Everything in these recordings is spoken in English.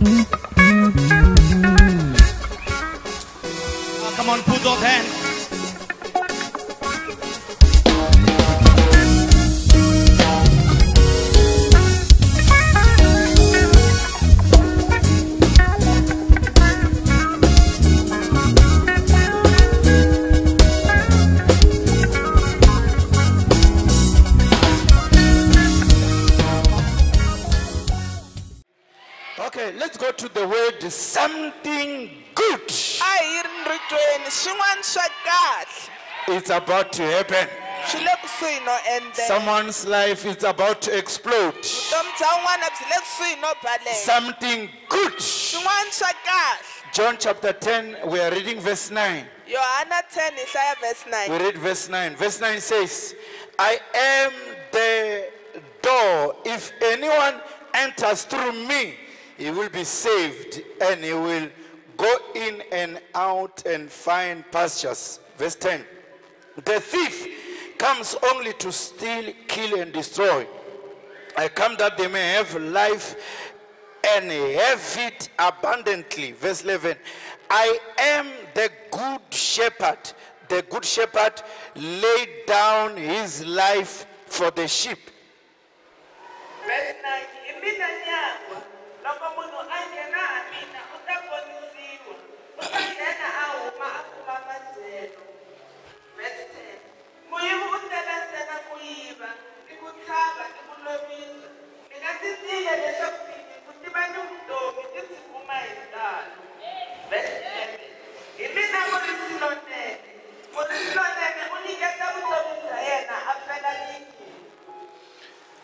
Come on, put those hands. Okay, let's go to the word something good. It's about to happen. Someone's life is about to explode. Something good. John chapter 10, we are reading verse 9. Yohana 10 Isaiah verse 9. We read verse 9. Verse 9 says, I am the door. If anyone enters through me, he will be saved, and he will go in and out and find pastures. Verse 10. The thief comes only to steal, kill, and destroy. I come that they may have life and have it abundantly. Verse 11. I am the good shepherd. The good shepherd laid down his life for the sheep. Verse 9.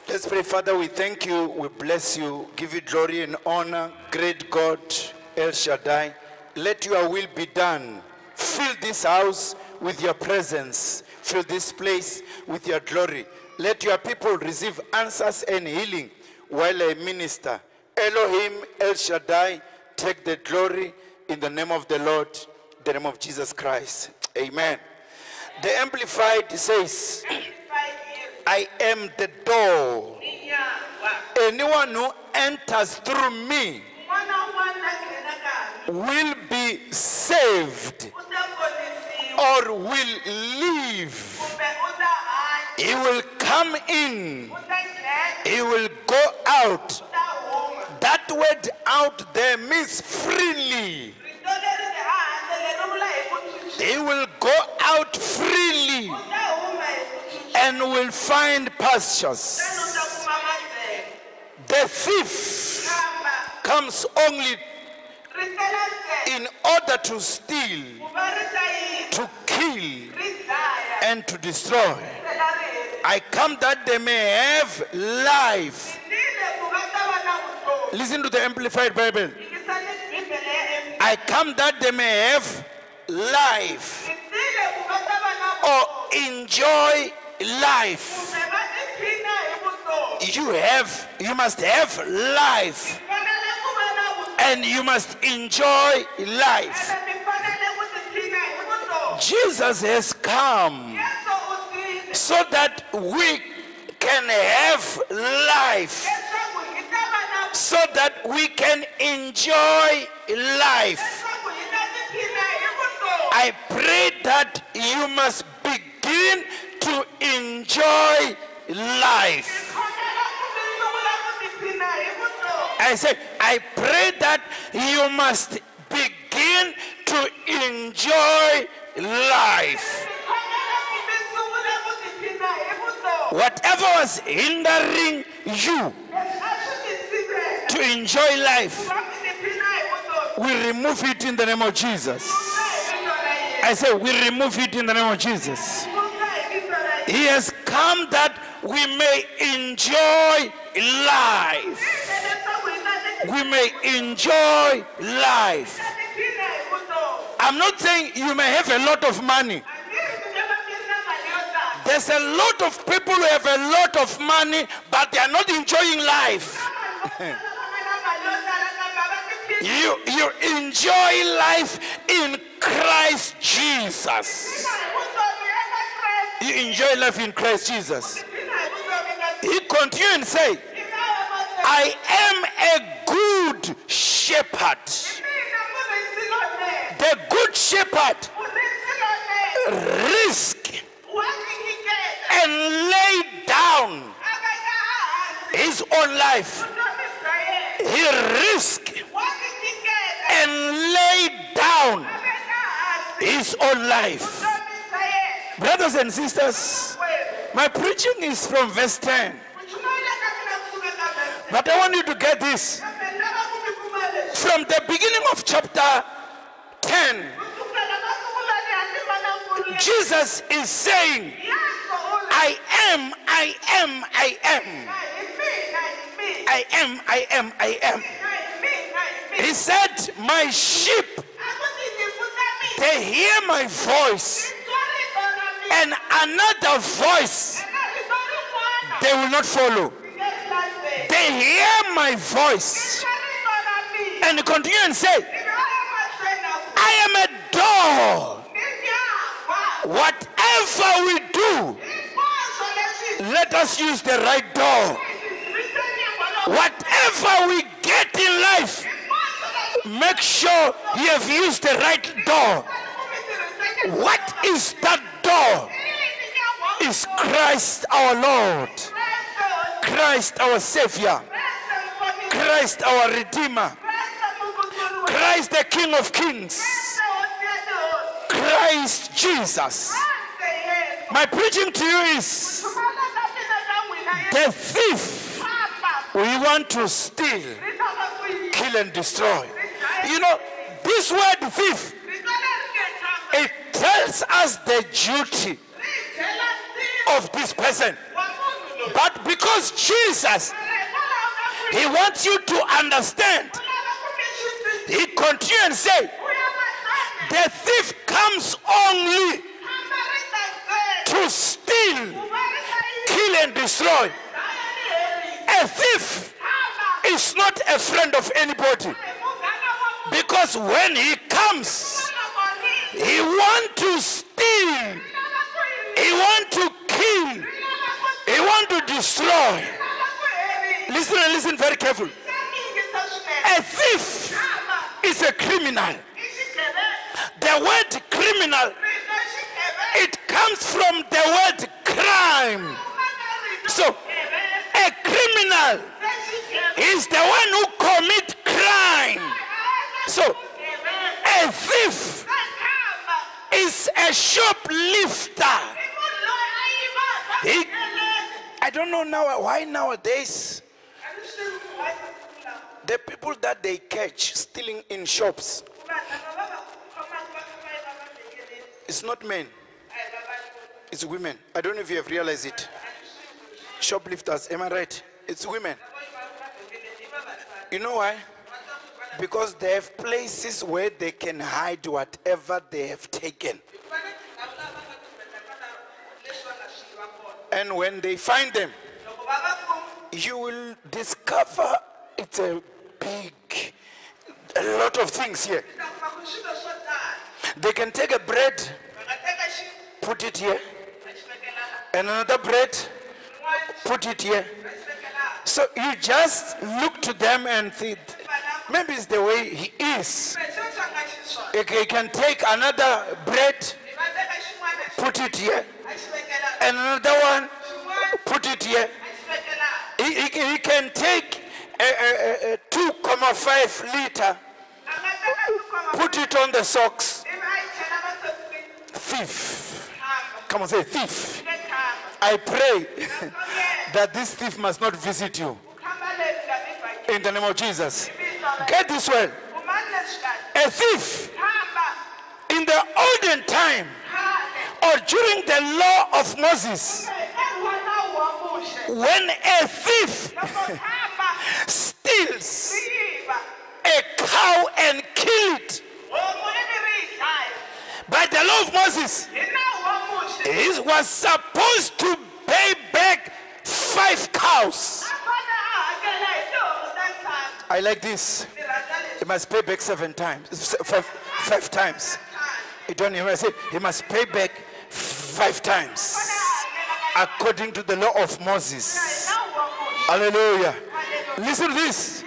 Let's pray. Father, we thank you, we bless you, give you glory and honor, great God, El Shaddai. Let your will be done. Fill this house with your presence. Fill this place with your glory. Let your people receive answers and healing while I minister. Elohim, El Shaddai, take the glory in the name of the Lord, the name of Jesus Christ. Amen. The Amplified says, I am the door. Anyone who enters through me will be saved or will live. He will come in. He will go out. That word out there means freely. He will go out freely and will find pastures. The thief comes only in order to steal, to kill, and to destroy. I come that they may have life. Listen to the Amplified Bible. I come that they may have life or enjoy life. You must have life and you must enjoy life. Jesus has come so that we can have life, so that we can enjoy life. I pray that you must begin to enjoy life. I said, I pray that you must begin to enjoy life. Whatever was hindering you to enjoy life, we remove it in the name of Jesus. I say, we remove it in the name of Jesus. He has come that we may enjoy life. We may enjoy life. I'm not saying you may have a lot of money. There's a lot of people who have a lot of money, but they are not enjoying life. You enjoy life in Christ Jesus. You enjoy life in Christ Jesus. He continued and said, I am a good shepherd. shepherd, the good shepherd, risk and lay down his own life. He risked and laid down his own life. Brothers and sisters, my preaching is from verse 10. But I want you to get this. From the beginning of chapter 10, Jesus is saying, I am, I am, I am. I am, I am, I am. He said, my sheep, they hear my voice, and another voice they will not follow. They hear my voice. And continue and say, I am a door. Whatever we do, let us use the right door. Whatever we get in life, make sure you have used the right door. What is that door? Is Christ our Lord, Christ our Savior, Christ our Redeemer, Christ the King of Kings, Christ Jesus. My preaching to you is, the thief we want to steal, kill and destroy. You know, this word thief, it tells us the duty of this person. But because Jesus, he wants you to understand, he continues and say, the thief comes only to steal, kill and destroy. A thief is not a friend of anybody, because when he comes, he wants to steal, he wants to kill, he wants to destroy. Listen and listen very carefully. A thief is a criminal. The word criminal, it comes from the word crime. So a criminal is the one who commits crime. So a thief is a shoplifter. I don't know now why nowadays the people that they catch stealing in shops, it's not men, it's women. I don't know if you have realized it. Shoplifters, am I right? It's women. You know why? Because they have places where they can hide whatever they have taken. And when they find them, you will discover it's a lot of things here. They can take a bread, put it here, and another bread, put it here. So you just look to them and think, maybe it's the way he is. He can take another bread, put it here, and another one, put it here. He can take a 2.5 liter, put it on the socks. Thief. Come on, say thief. I pray that this thief must not visit you. In the name of Jesus. Get this one. A thief in the olden time, or during the law of Moses, when a thief steals a cow and kills it, by the law of Moses, he was supposed to pay back 5 cows. I like this. He must pay back 7 times, 5 times. You don't even say he must pay back 5 times, according to the law of Moses. Hallelujah. Listen to this.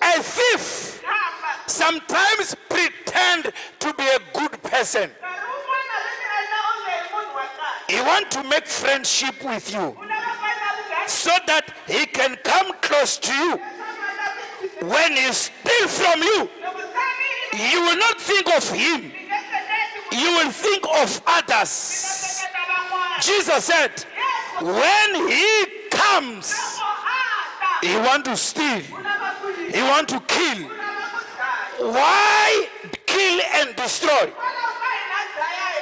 A thief sometimes pretend to be a good person. He wants to make friendship with you so that he can come close to you. When he steals from you, you will not think of him. You will think of others. Jesus said, when he comes, he wants to steal. He wants to kill. Why kill and destroy?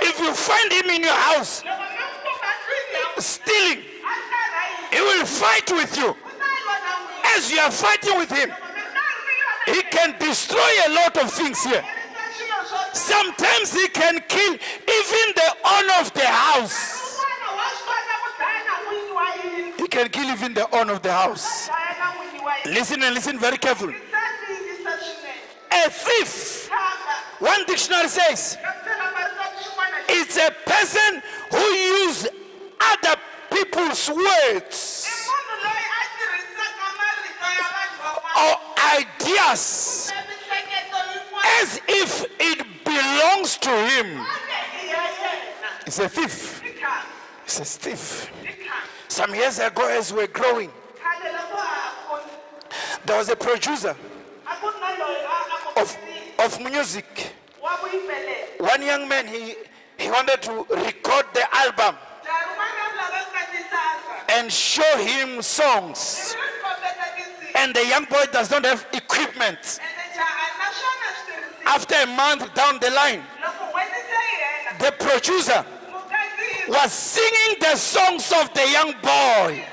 If you find him in your house stealing, he will fight with you. As you are fighting with him, he can destroy a lot of things here. Sometimes he can kill even the owner of the house. He can kill even the owner of the house. Listen and listen very carefully. A thief, one dictionary says, it's a person who uses other people's words or ideas as if it belongs to him. It's a thief. It's a thief. Some years ago, as we were growing, there was a producer of music. One young man, he wanted to record the album and show him songs. And the young boy does not have equipment. After a month down the line, the producer was singing the songs of the young boy.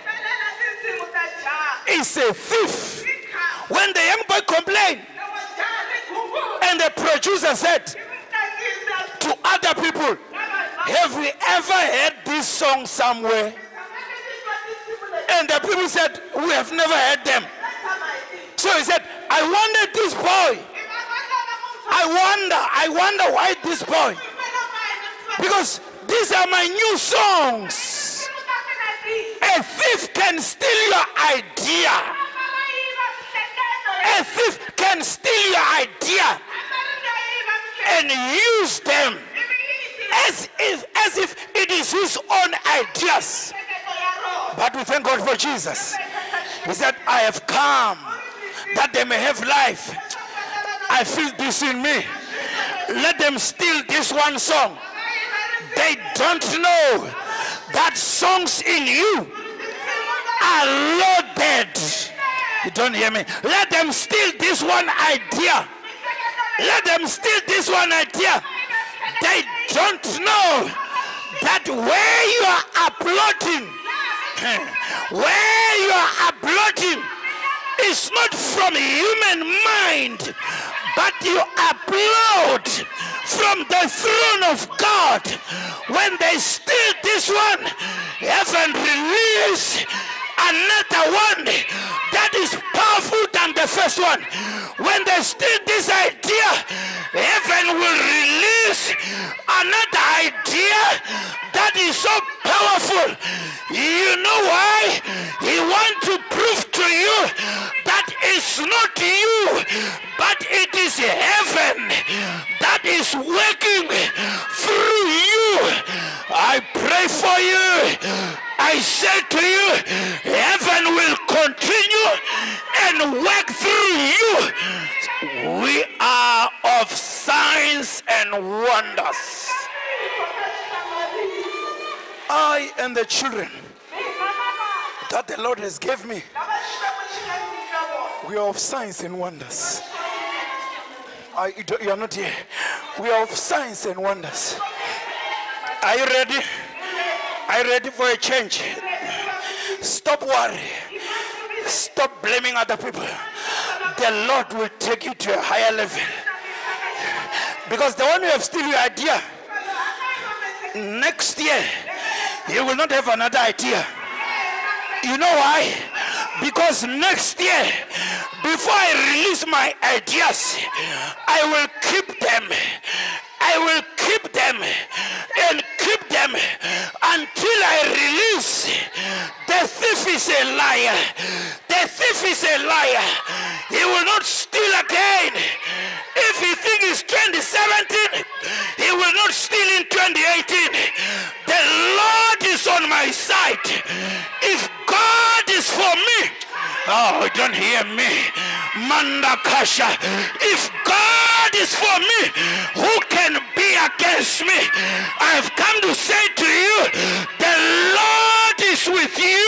He's a thief. When the young boy complained, and the producer said to other people, have we ever heard this song somewhere? And the people said, we have never heard them. So he said, I wonder this boy. I wonder why this boy. Because these are my new songs. A thief can steal your idea. A thief can steal your idea and use them as if it is his own ideas. But we thank God for Jesus. He said, I have come that they may have life. I feel this in me. Let them steal this one song. They don't know that songs in you are loaded. You don't hear me? Let them steal this one idea. Let them steal this one idea. They don't know that where you are uploading, is not from human mind, but you upload from the throne of God. When they steal this one, heaven release another one that is powerful than the first one. When they steal this idea, heaven will release another idea that is so powerful. You know why? He wants to prove to you that it's not you, but it is heaven that is working through you. I pray for you. I say to you, heaven will continue and work through you. We are of signs and wonders. I and the children that the Lord has given me, we are of signs and wonders. You are not here. We are of signs and wonders. Are you ready? Are you ready for a change? Stop worrying. Stop blaming other people. The Lord will take you to a higher level. Because the one who have still your idea, next year, you will not have another idea. You know why? Because next year, before I release my ideas, I will keep them. I will keep them and keep them until I release. The thief is a liar. The thief is a liar. He will not steal again. don't hear me. Mandakasha. If God is for me, who can be against me? I have come to say to you, the Lord is with you.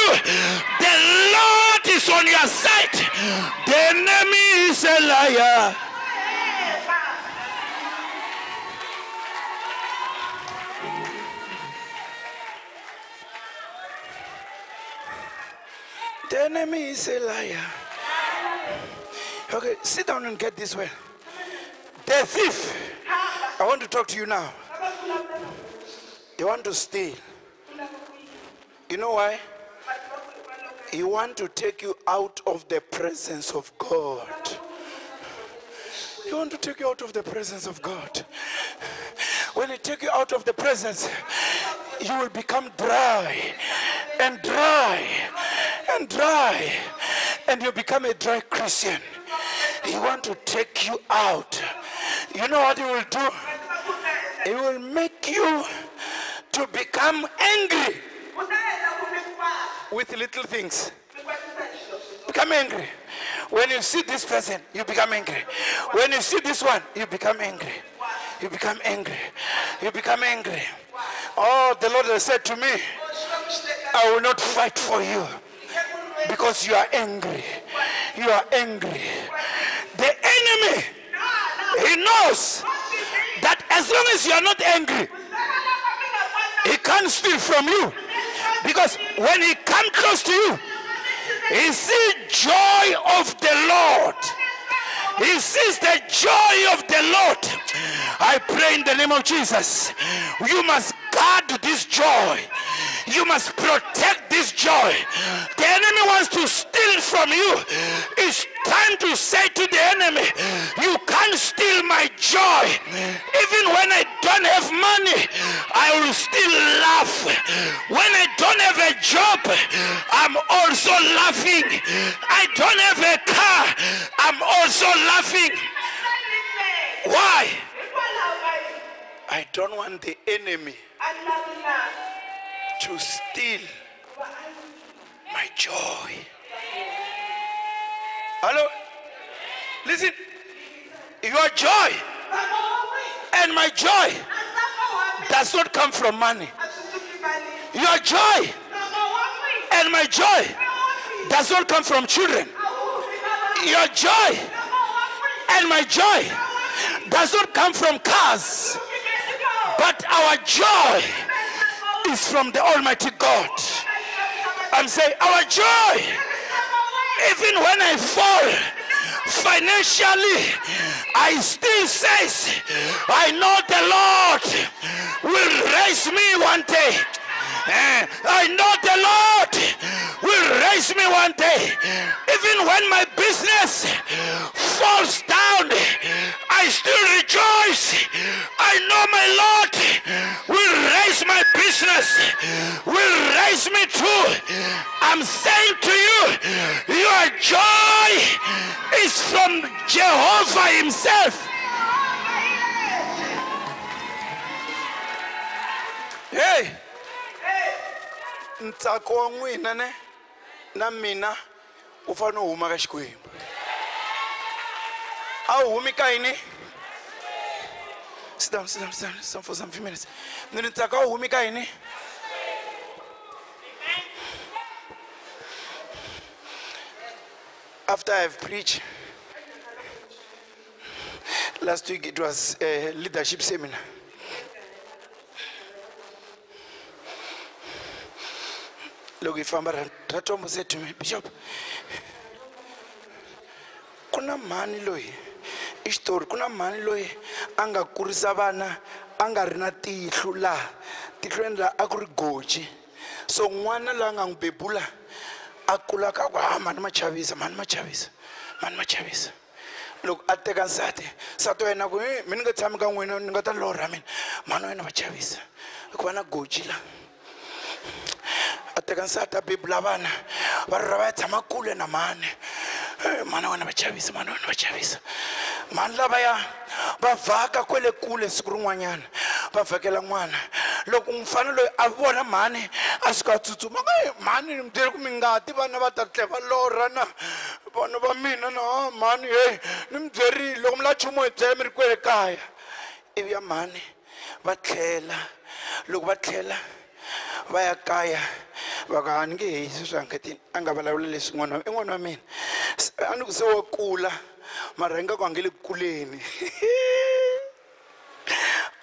The Lord is on your side. The enemy is a liar. The enemy is a liar. Okay, sit down and get this well. The thief. I want to talk to you now. You want to steal. You know why? He wants to take you out of the presence of God. He wants to take you out of the presence of God. When he takes you out of the presence, you will become dry and dry and dry, and you become a dry Christian. He wants to take you out. You know what he will do? He will make you to become angry with little things. Become angry. When you see this person, you become angry. When you see this one, you become angry. You become angry. You become angry. Oh, the Lord has said to me, I will not fight for you because you are angry. You are angry. The enemy, he knows that as long as you are not angry, he can't steal from you. Because when he comes close to you, he sees joy of the Lord. He sees the joy of the Lord. I pray in the name of Jesus, you must guard this joy. You must protect this joy. The enemy wants to steal from you. It's time to say to the enemy, you can't steal my joy. Even when I don't have money, I will still laugh. When I don't have a job, I'm also laughing. I don't have a car, I'm also laughing. Why? I don't want the enemy to steal my joy. Hello? Listen. Your joy and my joy does not come from money. Your joy and my joy does not come from children. Your joy and my joy does not come from cars. But our joy is from the Almighty God. I'm saying our joy, even when I fall financially, I still says, I know the Lord will raise me one day. I know the Lord will raise me one day. Even when my business falls down, I still rejoice. I know my Lord will raise my business, will raise me too. I'm saying to you, your joy is from Jehovah himself. Hey, ntsako wa n'wina ne na mina u fane u huma ka Xikwembu. A wu humi ka yini? Sit down for some few minutes. Ntsako wa humi ka yini? After I've preached, last week it was a leadership seminar. Look, if Ratomo said to me, Bishop, kuna mani loyi, istori kuna mani loyi anga kurisa vana anga rina tihlo la tihlo endla akuri goji. So n'wana la nga ngibebula akula ka kwa mani machavisa. Look, ateka nsati sato yena ku mina nga tshami ka n'wina ni nga ta lorha mina mani wena machavisa ku va na goji la. Ateka nsati abebula vana va rhurha va ya tshama kule na mani mani wena machavisa mani lavaya va vhaka kwele kule siku rin'wanyana va vhakela n'wana. Loko mufana loyi a vona mani a suka tsutsuma mani ni mi byele ku mi ngati vana va ta tlhela va lorha na vana va mina na mani hey ni mi byerile loko mi la chumo hi byela mi ri kwele kaya ivi ya mhani va tlhela loko va tlhela va ya kaya va ka a ni nge hisi swi angeti a nga vulavula leswi i n'wana wa mina a ni ku se wa kula mara hi nga ku a nge le ku kuleni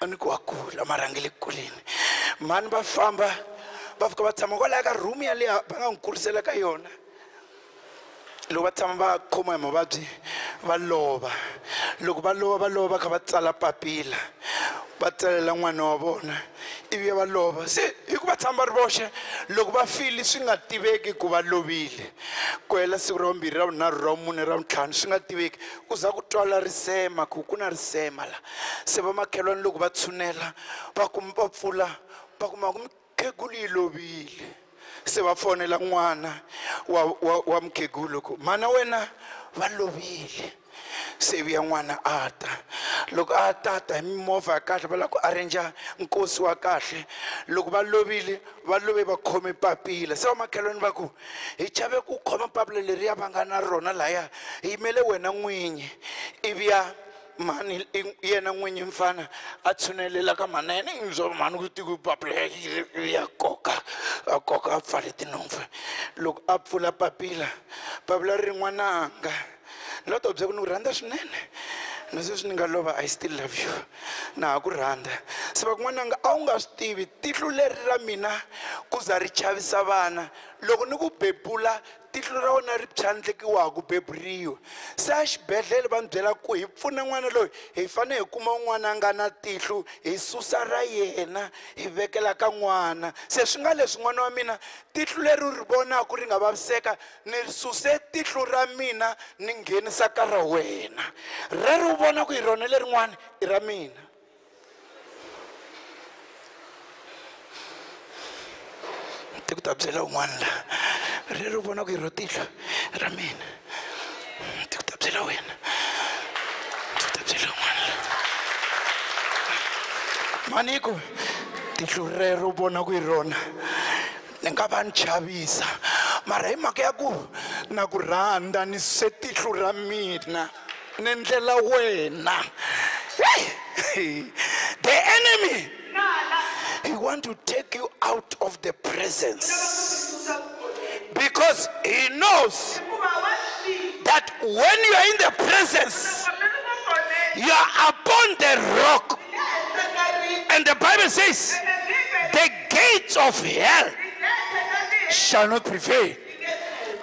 a ni ku wa kula mara a nge le ku kuleni mhani va famba va fika va tshama kwalaya ka room yaleya va nga n'wi kurisela ka yona loko va tshama va khoma hi mavabyi va lova loko va lova va kha va tsala papila va tsalela n'wana wa vona ivi va lova se hi ku va tshama va ri voxe loko va fili swi nga tiveki ku va lovile ku hela siku ra vumbirhi ra vunharhu ra vumune ra vutlhanu swi nga tiveki ku za ku twala risema ku na risema la se va makhelwani loko va tshunela va pfula va kuma ku mukhegulu yi lovile se va fonela n'wana wa mukhegulu ku mana wena va lovile se vi ya n'wana a ta loko a tata hi mimovha ya kahle va lava ku arrange nkosi wa kahle loko va lovile va love va khome papila se va makhelwani va ku hi chave ku khoma papila leriya va nga na rona laya hi yimele wena n'winyi ivi ya mani yena n'winyi mfana a tshunelela ka mana yena i ndzo mani ku tiku papila ya koka a koka a pfale tinhompfu loko a pfula papila ri n'wananga ni la to byela ku ni ku rhandza swinene na sweswi ni nga lova I still love you na ha ku rhandza se va kun'wananga a wu nga swi tivi tihlo leri ra mina ku za ri chavisa vana loko ni ku bebula tihlo ra wena ri phyandlekiwa ku beburiwa se a xibedhlele va ni byela ku hi pfuna n'wana loyi hi fanele hi kuma n'wana a nga na tihlo hi susa ra yena hi vekela ka n'wana se swi nga leswi n'wana wa mina tihlo leri u ri vonaka ri nga vaviseka ni suse tihlo ra mina ni nghenisa ka ra wena reri u vona ku hi rona lerin'wana i ra mina ti ku ta byela un'wana la reri u vona ku hi ro tihlo ra mina ti ku ta byela wena ti ku ta byela un'wana la mani ku tihlo rero u vona ku hi rona ni nga va ni chavisa mara hi mhaka ya ku na ku rhandza ni se tihlo ra mina ni ndlela wena the enemy he want to take you out of the presence because he knows that when you are in the presence you are upon the rock and the Bible says the gates of hell shall not prevail.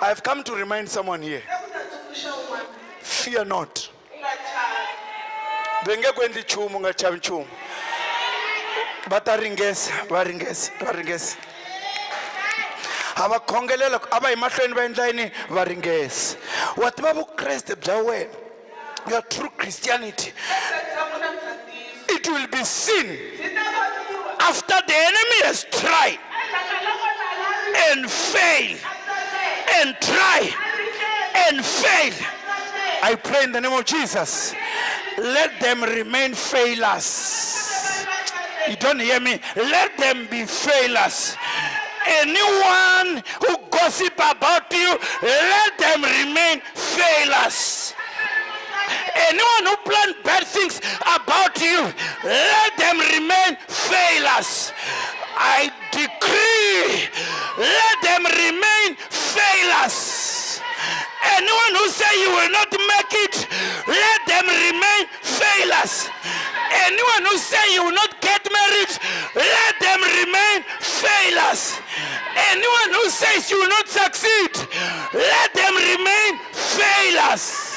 I have come to remind someone here, fear not. Venge kwendi chumu nga chavi chumu. Bata ringesa, va ringesa. Ava khongelela ava hi mahlweni va endla yini va ringesa. Wa tiva vukreste bya wena, your true Christianity, it will be seen after the enemy has tried and fail and try and fail. I pray in the name of Jesus, let them remain failures. You don't hear me? Let them be failures. Anyone who gossip about you, let them remain failures. Anyone who plans bad things about you, let them remain failures. I decree, let them remain failures. Anyone who say you will not make it, let them remain failures. Anyone who say you will not get married, let them remain failures. Anyone who says you will not succeed, let them remain failures.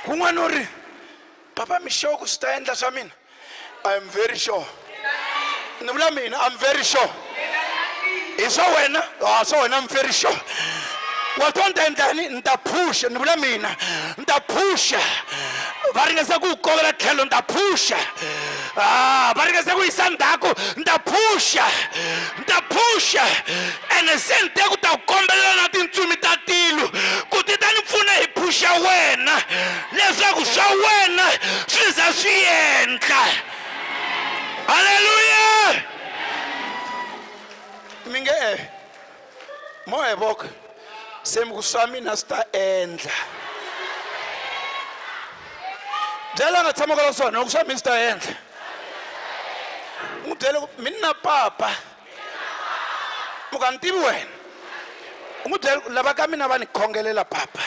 Kunganori, Papa Misho kusitaenda swa mina. I am very sure. Nibula mina, I'm very sure. Iso wena, so wena I'm very sure. Watonda ndani ndapusha nibula mina, ndapusha. Varingesa ku kovela tlhelo ndapusha. Varingesa ku isandako ndapusha. Ndapusha. Ene sente ku ta kombela na tintsumi ta tilo. Ku ti ta ni pfuna hi pusha wena. Leswaku swa wena swi za swi endla. Hallelujah. moya bok sem kuswami na sta endla jela nga tshama ka swona kuswami sta endla ngudele mina papa mukantivi wena ngudele lava ka mina va ni khongelela papa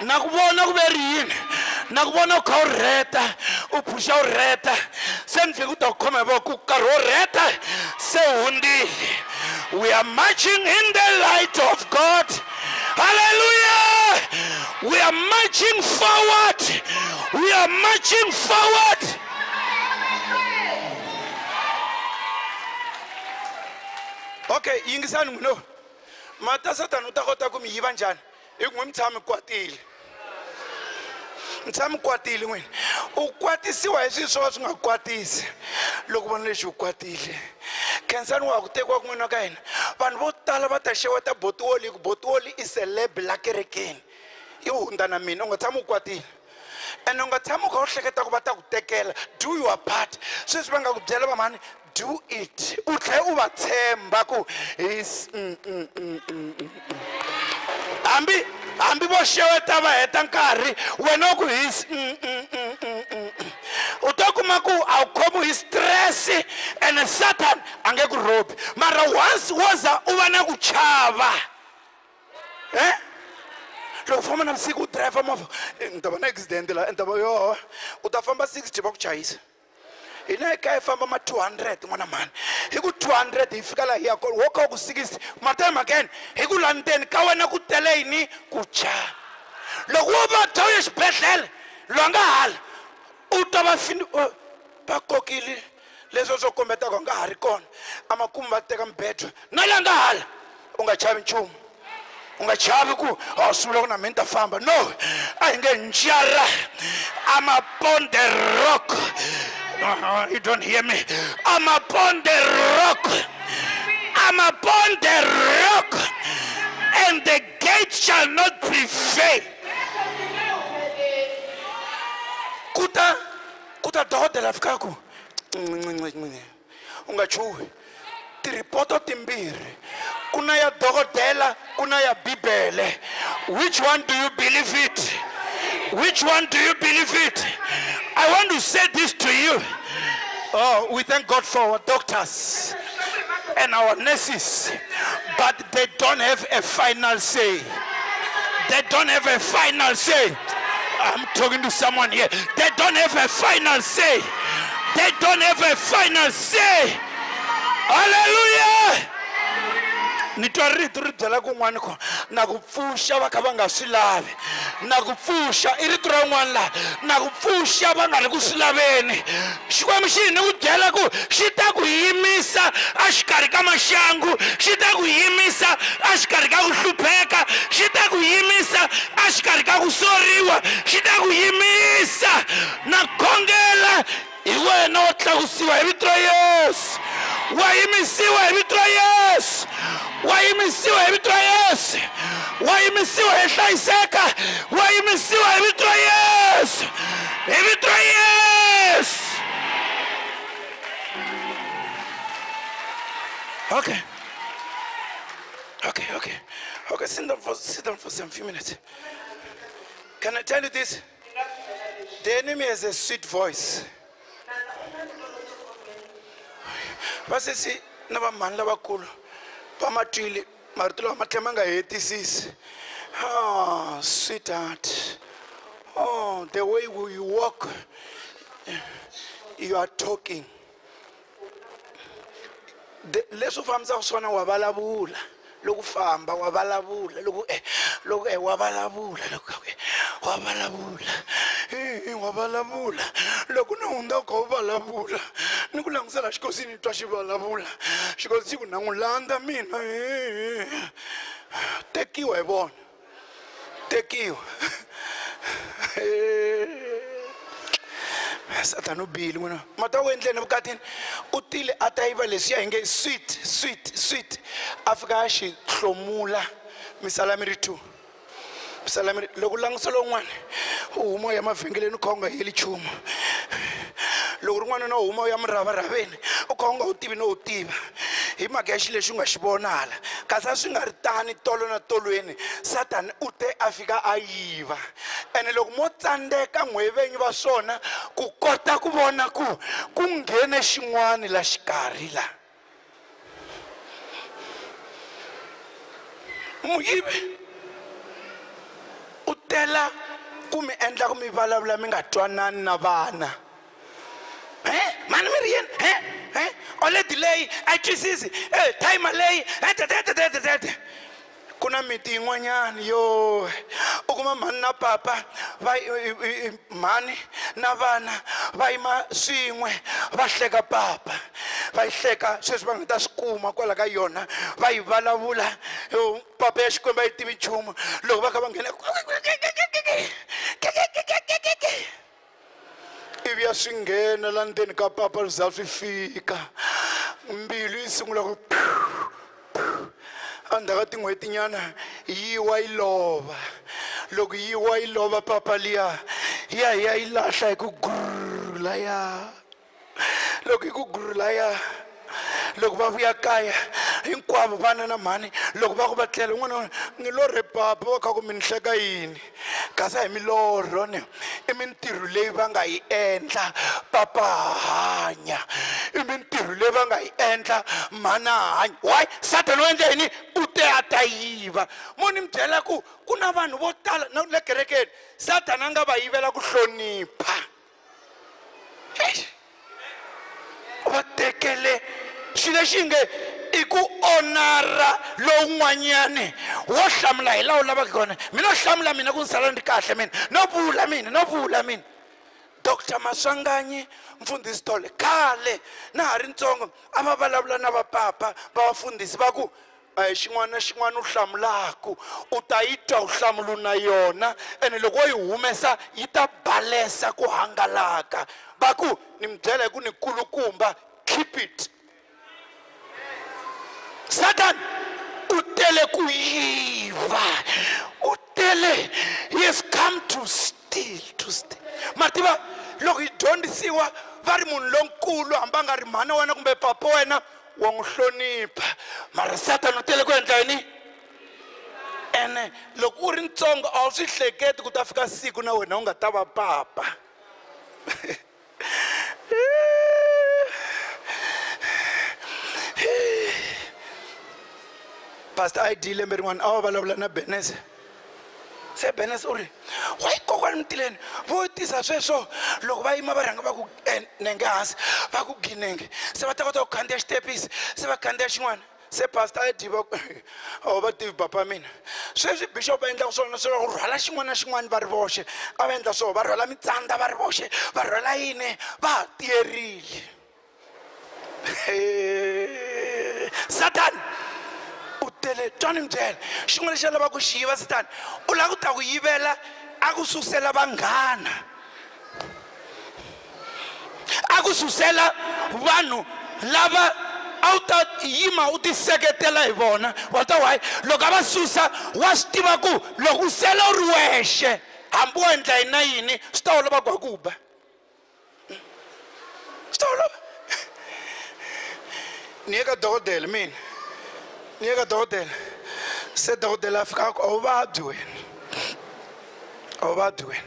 nakubona kuveri yini nakubona ukha ureta uphusha ureta senifika uta kukhoma voko nkarhi wo reta se hundile. We are marching in the light of God. Hallelujah. We are marching forward. We are marching forward. Okay, yingisani ngino mata satani utakota ku mi yiva njhani ikumwe mtshami kwatile mtshami kwatile n'wini u kwatisiwa hi swilo swo swi nga kwatisi loko vona lexi u kwatile khensani wa ku tekiwa kun'wana ka hina vanhu vo tala va ta xeweta botiwoli ku botiwoli i celeb la kerekeni i hundza na mina u nga tshami u kwatile ene u nga tshami u kha u hleketa ku va ta ku tekela do your part sweswi va nga ku byela vamani do it u tlhe u va tshemba ku hambi vo xeweta va heta nkarhi wena ku u ta kuma ku a wu khomi hi stress ene satan a nge ku robi mara once wo za u va na ku chava loko famba navusiku u driver movha ni ta va na accident la ni ta va yoho u ta famba 60 va ku chayisa hina ekaya famba ma 200 n'wana mani hi ku 200 hi fika laha hi ya kona wo kha ku 60 matime again hi ku lanteni ka wena ku tele yini ku cha loko wo va ta ya xibedhlele lo nga hala u ta va va kokile leswo swo kombeta ku nga ha ri kona amakumu va teka mbedwa na la nga hala u nga chavi nchumu u nga chavi ku a sungula ku na mina ta famba no a hi nge njara upon the rock. You don't hear me. I'm upon the rock. I'm upon the rock. And the gate shall not prevail. Kuta dokotela fikaku. Unga chuwi. Tiripoto timbiri. Kuna ya dokotela, kuna ya bibele. Which one do you believe it? Which one do you believe it? I want to say this to you. Oh, we thank God for our doctors and our nurses, but they don't have a final say. They don't have a final say. I'm talking to someone here. They don't have a final say. They don't have a final say. Hallelujah. Nitwa rito ri byela kun'wana ko na ku pfuxa va kha va nga swi lavi na ku pfuxa I rito ra un'wana laha na ku pfuxa va nga ri ku swi laveni xikwembu xi ni ku byela ku xi ta ku yimisa a xikarhi ka maxangu xi ta ku yimisa a xikarhi ka ku hlupheka xi ta ku yimisa a xikarhi ka ku soriwa xi ta ku yimisa na khongela hi wena wo tlakusiwa hi vito ra Yesu wa yimisiwa hi vito ra Yesu wa yimisiwa hi vito ra Yesu wa yimisiwa hi hlayiseka wa yimisiwa hi vito ra Yesu hi vito ra Yesu. Okay, sit down for some few minutes. Can I tell you this? The enemy has a sweet voice. Vasesi na va mani lavakulu va matwile marito lawa ma tlhela ma nga hetisisi. Oh, sweetheart. Oh, the way you walk, you are talking. Leswo fambisa swona wa vulavula loko famba wa vulavula loko wa vulavula loko wa vulavula wa vulavula loko na hundza kha u vulavula ni ku langutisela xikosini twa xi vulavula xikosi xi ku na n'wi landza mina tekiwa hi vona tekiwa Satan u bihile n'wina mata u endleni evukatini u tile a ta yiva leswiya hi nge sweet a fika a xi hlomula misala mi ri 2 misala mi ri loko u langutisa lowun'wana u huma ya mavhengeleni u kha u nga heli nchumu loko rin'wana no huma u ya murhavaraveni u kha u nga wu tivi no wu tiva hi mhaka ya xilo lexi u nga xi vonala kasi a swi nga ri tani tolo na tolweni Satani u te a fika a yiva ene loko mo tsandzeka n'wevenyi va swona ku kota ku vona ku nghene xin'wana la xikarhi la muyivi u tela ku mi endla ku mi vulavula mi nga twanani na vana mani mi ri yini oledi leyi a yi twisisi time leyi ku na miti yin'wanyana yo u kuma mhani na papa mhani na vana va yima swin'we va hleka papa va yi hleka sweswi va nga ta swi kuma kwala ka yona va yi vulavula papa ya xikwembu a yi tivi nchumu loko va kha va nghena ivi ya swi nghena la ndzeni ka papa swi za swi fika mbilu yi sungula ku endzhaku ka tin'hwetinyana yi wa yi lova loko yi wa yi lova papa liya ya yi lahla hi ku gurula ya loko hi ku gurula ya loko va vuya kaya hinkwavo vana na mhani loko va ku va tlela n'wana ni lorhe papa va kha ku mi ni hleka yini kasi a hi milorho ni i mintirho leyi va nga yi endla papa hanya i mintirho leyi va nga yi endla mhana hanya why Satani u endla yini u te a ta yiva mo ni mi byela ku na vanhu vo tala na le kerekeni Satani a nga va yivela ku hlonipha va tekele xilo lexi nge i ku onara lowun'wanyani wo hlamula hi laha u lavaka kona mina u hlamula mina ku ni sala ni ri kahle mina no vula mina Dr. Maswanganyi mfundhisi Tole khale na ha ri ntsongo a va vulavula na vapapa va vafundhisi va ku xin'wana na xin'wana u hlamulaku u ta yi twa u hlamulu na yona ene loko wo yi humesa yi ta balesa ku hangalaka va ku ni mi byela hi ku ni kulukumba keep it Satan u tele ku yiva u tele he has come to steal mativa loko hi dyondzisiwa va ri munhu lonkulu hamba nga ri mhana wena kumbe papa wena wa n'wi hlonipha mara Satan u tele ku endla yini ene loko u ri ntsongo a wu swi hleketi ku ta fika siku na wena u nga ta va papa Pastor ID lembe rin'wana a va vulavula na Benese se Benese u ri wa yi kokwani mitileni vo tisa sweswo loko va yima va rhanga va ku nenge hansi va ku ginenge se va ta kota ku khandziya xitepisi se va khandziya xin'wana se Pastor ID va a va tivi papa mina sweswi bishop va endlaka swona swo ku rhwala xin'wana na xin'wana va ri voxe a va endla swona va rhwala mitsandza va ri voxe va rhwala yini va ha tiyerile Satan tele twani mi byela xin'wana lexi a lava ku xi yiva Satani u lava ku ta ku yivela a ku susela vanghana a ku susela vanhu lava a wu ta yima u ti seketela hi vona wa ta why loko a va susa wa swi tiva ku loko u sela u ri wexe hambi wo endla yini na yini swi ta olova ku ku ba swi ta olova ni ye ka dokodela mina ni ye ka dokodela se dokodela a fika a wu vabyi wena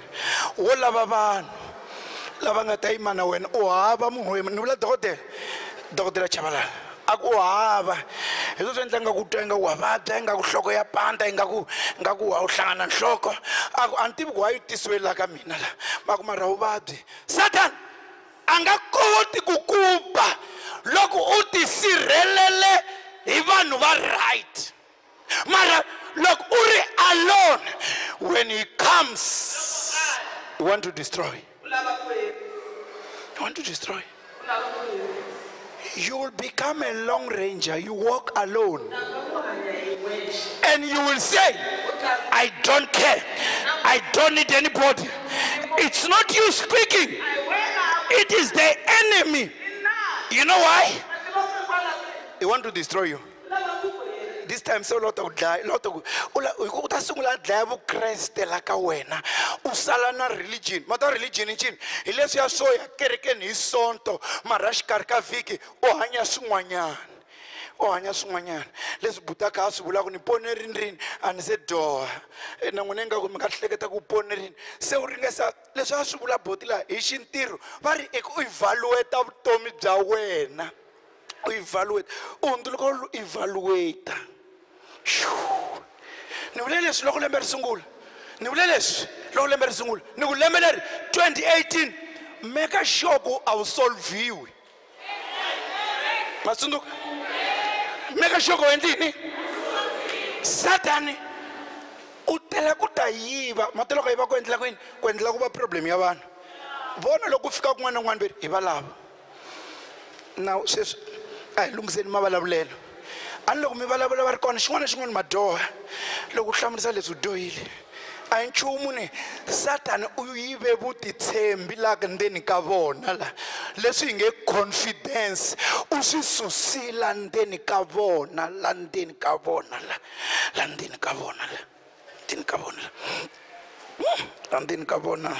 wo lava vanhu lava nga ta yima na wena u hava munhu wena ni vula dokodela Chabalala a ku hava hi sweswo endla nga ku twa nga ku wa vabya nga ku nhloko ya panda nga ku wa u hlangana nhloko a ku a ni tivi ku wa yi tisiwela ka mina la maku mara wu vabyi Satan a nga koti ku kuba loko u tisirhelele hi vanhu va right mara look uri alone when he comes you want to destroy you will become a long ranger you walk alone and you will say I don't care I don't need anybody it's not you speaking it is the enemy you know why he want to destroy you this time so lot of die, lot of u ta sungula dlaya vukreste la ka wena u sala na religion. Mata religion incini hi leswi ya swo ya kerekeni hi sonto mara xikarhi ka vhiki u hanya swin'wanyana. O hanya swin'wanyana leswi butaka a swi vulaka ni ponerini rini a ni se doha na n'wina ingaku mi nga hleketa ku ponerini se u ringesa leswi a swi vula boti laha hi xintirho va ri u evaluata vutomi bya wena u evaluate u hundzuluka u evaluata ni vule leswi loko lembe ri sungula ni vule leswi loko lembe ri sungula ni ku lembe leri 2018 make sure ku a wu solviwi ma tsundzuka make sure ku endlini Satani u tela ku ta yiva matelo ka yiva ku endlela kwini ku endlela ku va problem ya vanhu vona loko u fika kun'wana na kun'wana hi va lava now sweswi a hi lunghiseni mavulavulelo a ni loko mi vulavula va ri kona xin'wana na xin'wana madoha loko u hlamurisa leswi u dohile a hi nchumu ni Satani u yive vutitshembi laha ndzeni ka vona la leswi hi nge confidence u swi susila ndzeni ka vona la ndzeni ka vona la ndzeni ka vona la ndzeni ka vona la ndzeni ka vona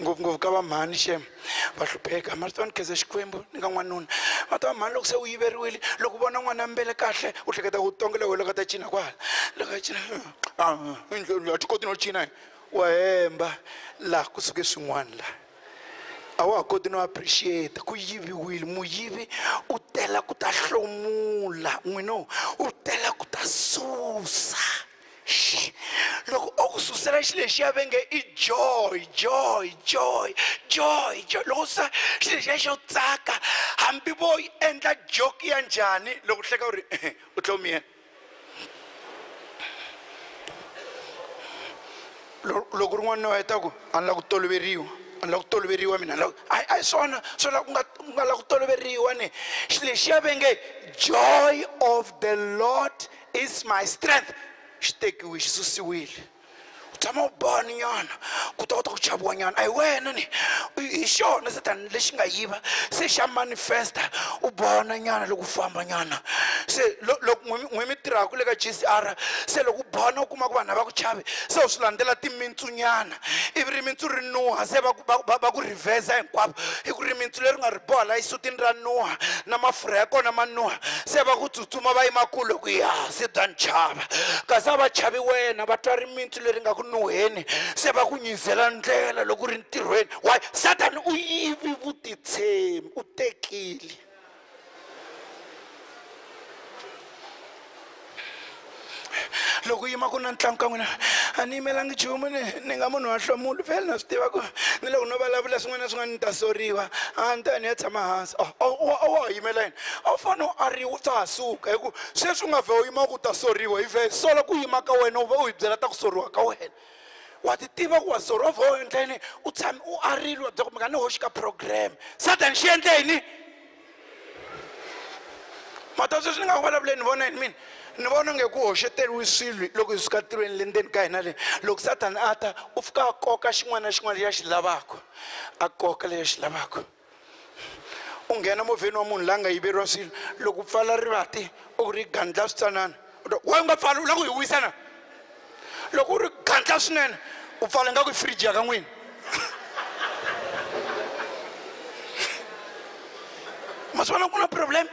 ngopfungopfu ka vamhani shem va hlupheka mara ta ni kheza xikwembu ni ka n'wanuna ma ta vamhani loko se u yiveriwile loko u vona n'wana mbele kahle u hleketa ku tongela we loko ta cina kwala loko a cina a ti koti no cina wa hemba laha kusuke swin'wana laha a wa ha koti no appreciate ku yiviwile muyivi u tela ku ta hlomula n'wino u tela ku ta susa loko o ku susela xilo lexiya va nge i joy loko sa xilo lexiya xo tsaka hambi vo yi endla joke ya njhani loko u hleka u ri u tlomiyena loko rin'wana na heta ku a ni la ku toloveriwa a ni la ku toloveriwa mina a hi swona swo la ku nga la ku toloveriwa ni xilo lexiya va nge joy of the Lord is my strength xi tekiwile xi susiwile u tshama u boha nyana ku ta kota ku chaviwa nyana a hi wena ni hi xona Satani lexi nga yiva se xa manifesta u boha nyana loko u famba nyana se loko n'wi mi tirhaka le ka GCR se loko u boha u kuma ku vanhu va ku chavi se u swi landzela timintsu nyana ivi rimintsu ri nuha se va ku reversa hinkwavo hi ku rimintsu leri nga ri boha la xisutini ra nuha na mafurha ya kona ma nuha se va ku tsutsuma va yima kule ku ya se bya ni chava kasi a va chavi wena va twa rimintsu leri nga ku nuheni se va ku nyizela ndlela loko ri ntirhweni why Satani u yivi vutitshembi u tekile loko yima ku na ntlangu ka n'wina a ni yimelangi nchumu ni nga munhu wa hlomulo vhele na swi tiva ku ni loko no vulavula swin'wana na swin'wana ni ta soriwa a ni ta ni ya tshama hansi wa yimela yini a wu fanele u ariwa u ta ha suka hi ku sweswi u nga vhe u yima ku ta soriwa hi vhe sola ku yima ka wena u va u hi byela ta ku soriwa ka wena wa ti tiva ku wa soriwa vhe u endleni u tshame u arile wa byela ku mi nga ni hoxi ka program Satani xi endle yini mata sweswi ni nga ku vulavuleni ni vona yini mina ni vona nge ku hoxeteriwi swilo loko hi suka tirhweni le ndzeni ka hina le loko Satani a ta u fika a koka xin'wana na xin'wana lexa xi lavaka a koka lexa xi lavaka u nghena movheni wa munhu la nga yiveriwa swilo loko u pfala rivati u ku ri gandla switsanana wa u nga pfali u lava ku hi wisana loko u ri gandla swinene u pfala nga ku i fridge ya ka n'wina ma swi vona ku na problem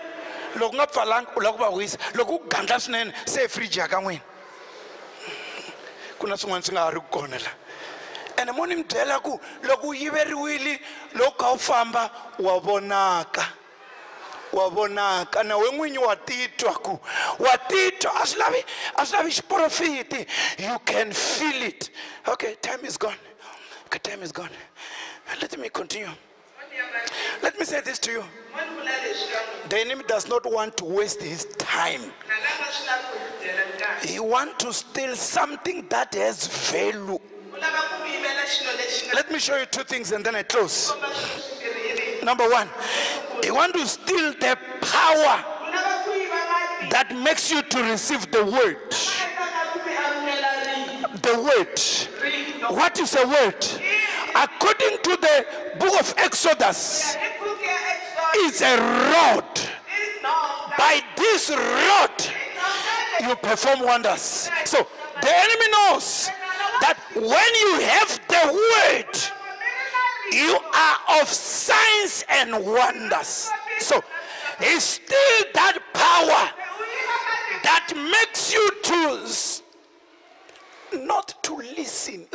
loko nga pfalanga u lava ku va wisa loko u gandla swinene se hi fridge ya ka n'wina ku na swin'wana swi nga ha ri ku kona la ene mo ni mi byela ku loko u yiveriwile loko kha u famba wa vonaka na we n'winyi wa titwa ku wa titwa a swi lavi xiprofiti you can feel it okay time is gone let me continue. Let me say this to you. The enemy does not want to waste his time. He wants to steal something that has value. Let me show you two things and then I close. Number one, he wants to steal the power that makes you to receive the word. The word. What is a word? According to the book of Exodus, it's a rod by this rod you perform wonders. So the enemy knows that when you have the word, you are of signs and wonders. So it's still that power that makes you to not to listen.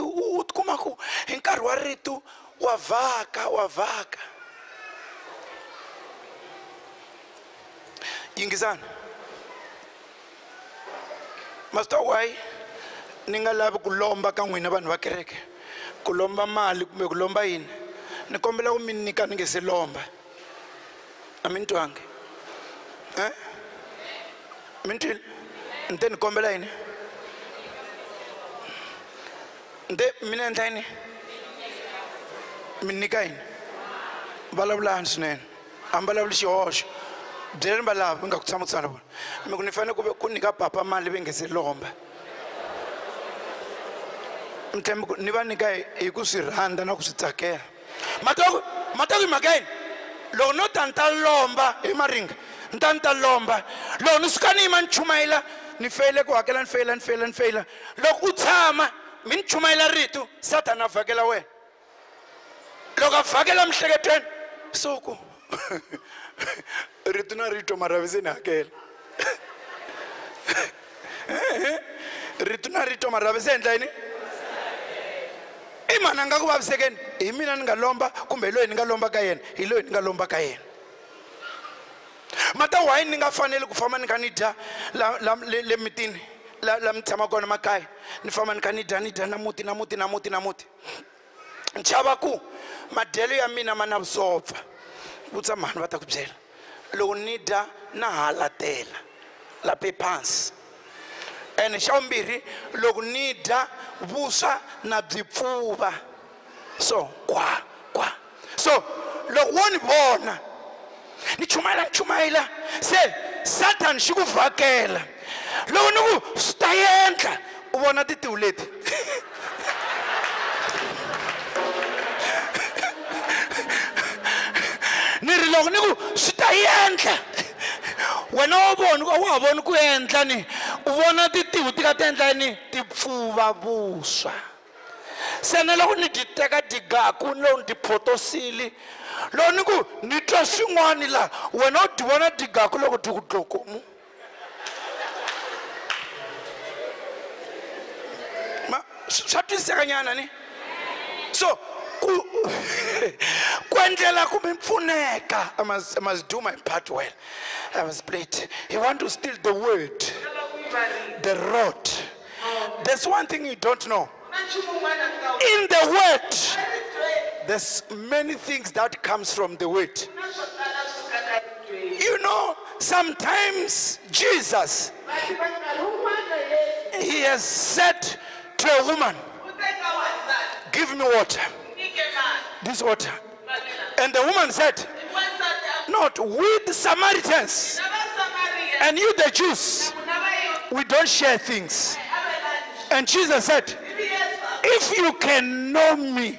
Yingizana. Master, why ninga lava kulomba ka n'wina vanhu va kereke? Kulomba mali kumbe kulomba yini? Ni kombela ku mi nyika ni nge se lomba. A mi ntwangi? Mi ntwile? Nte ni kombela yini? Nte mina endla yini? Mi nyika yini? Vulavulani swinene. A mi vulavuli xihoxo. Byeleni valava nga ku tshama ku tsana vona. Mi ku ni fanele ku nyika papa mali va nge se lomba. Mthembu ni va nyika hi ku swi rhandza na ku swi tsakela. Matoko mageni. Loko no tanta lomba hi maringa. Ntanta lomba. Loko ni suka ni yima ni chumayela ni feyile ku hakela ni feyila. Loko u tshama mi ni chumayela rito Satana vhakela wena. Loko a vhakela mihleketweni suku. Rito na rito maravise ni hakela. Rito na rito maravise endla yini? Imana nga ku vavisekeni hi mina ni nga lomba kumbe loyi ni nga lomba ka yena hi loyi ni nga lomba ka yena. Mata why ni nga fanele ku famba ni kha ni dya le mitini la mi tshama kona makaya ni famba ni kha ni dya na muti. Nchava ku madyelo ya mina ma na vusopfa. Vutsa mani va ta ku byela loko ni dya na halatela la pephansi. And xa vumbirhi loko ni dya vuswa na byi pfuva. So kwa so loko wo ni vona ni chumayela se Satan xi ku vhakela loko ni ku swi ta endla u vona titiwu leti. Ni ri loko ni ku swi ta endla wena wa vona ku endla ni u vona titiwu ti ka ti endla ni ti pfuva vuswa. Se na loko ni ti teka tigaku loko ni ti photosili loko ni ku ni twa swin'wana la wena u ti vona tigaku loko ti ku tlokomu. Ma swa twisekanyana ni so kwendlela kumbe mpfuneka. I must do my part well. I must play it. You want to steal the word, the rod. There's one thing you don't know. In the word, there's many things that comes from the word. You know, sometimes Jesus, he has said to a woman, give me water. This water. And the woman said, not with the Samaritans and you the Jews, we don't share things. And Jesus said, if you can know me,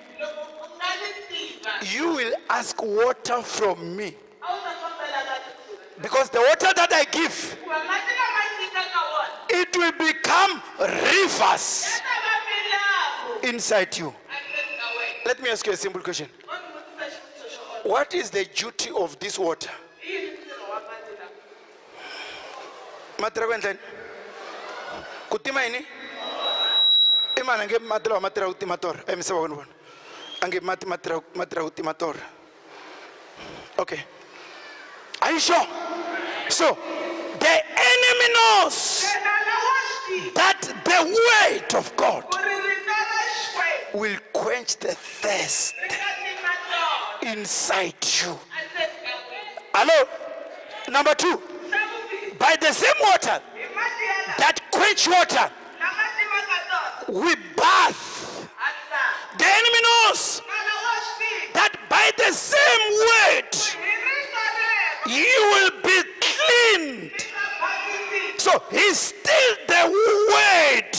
you will ask water from me. Because the water that I give, it will become rivers inside you. Let me ask you a simple question. What is the duty of this water? Matra kwendleni? Kutima ini? Imana nge matra matra utimator. Emisa wakonu bona. Ange matra utimator. Okay. Are you sure? So the enemy knows that the word of God will quench the thirst inside you. Hello? Number two, by the same water, that quench water, we bath. The enemy knows that by the same word, you will be cleaned. So he's still the word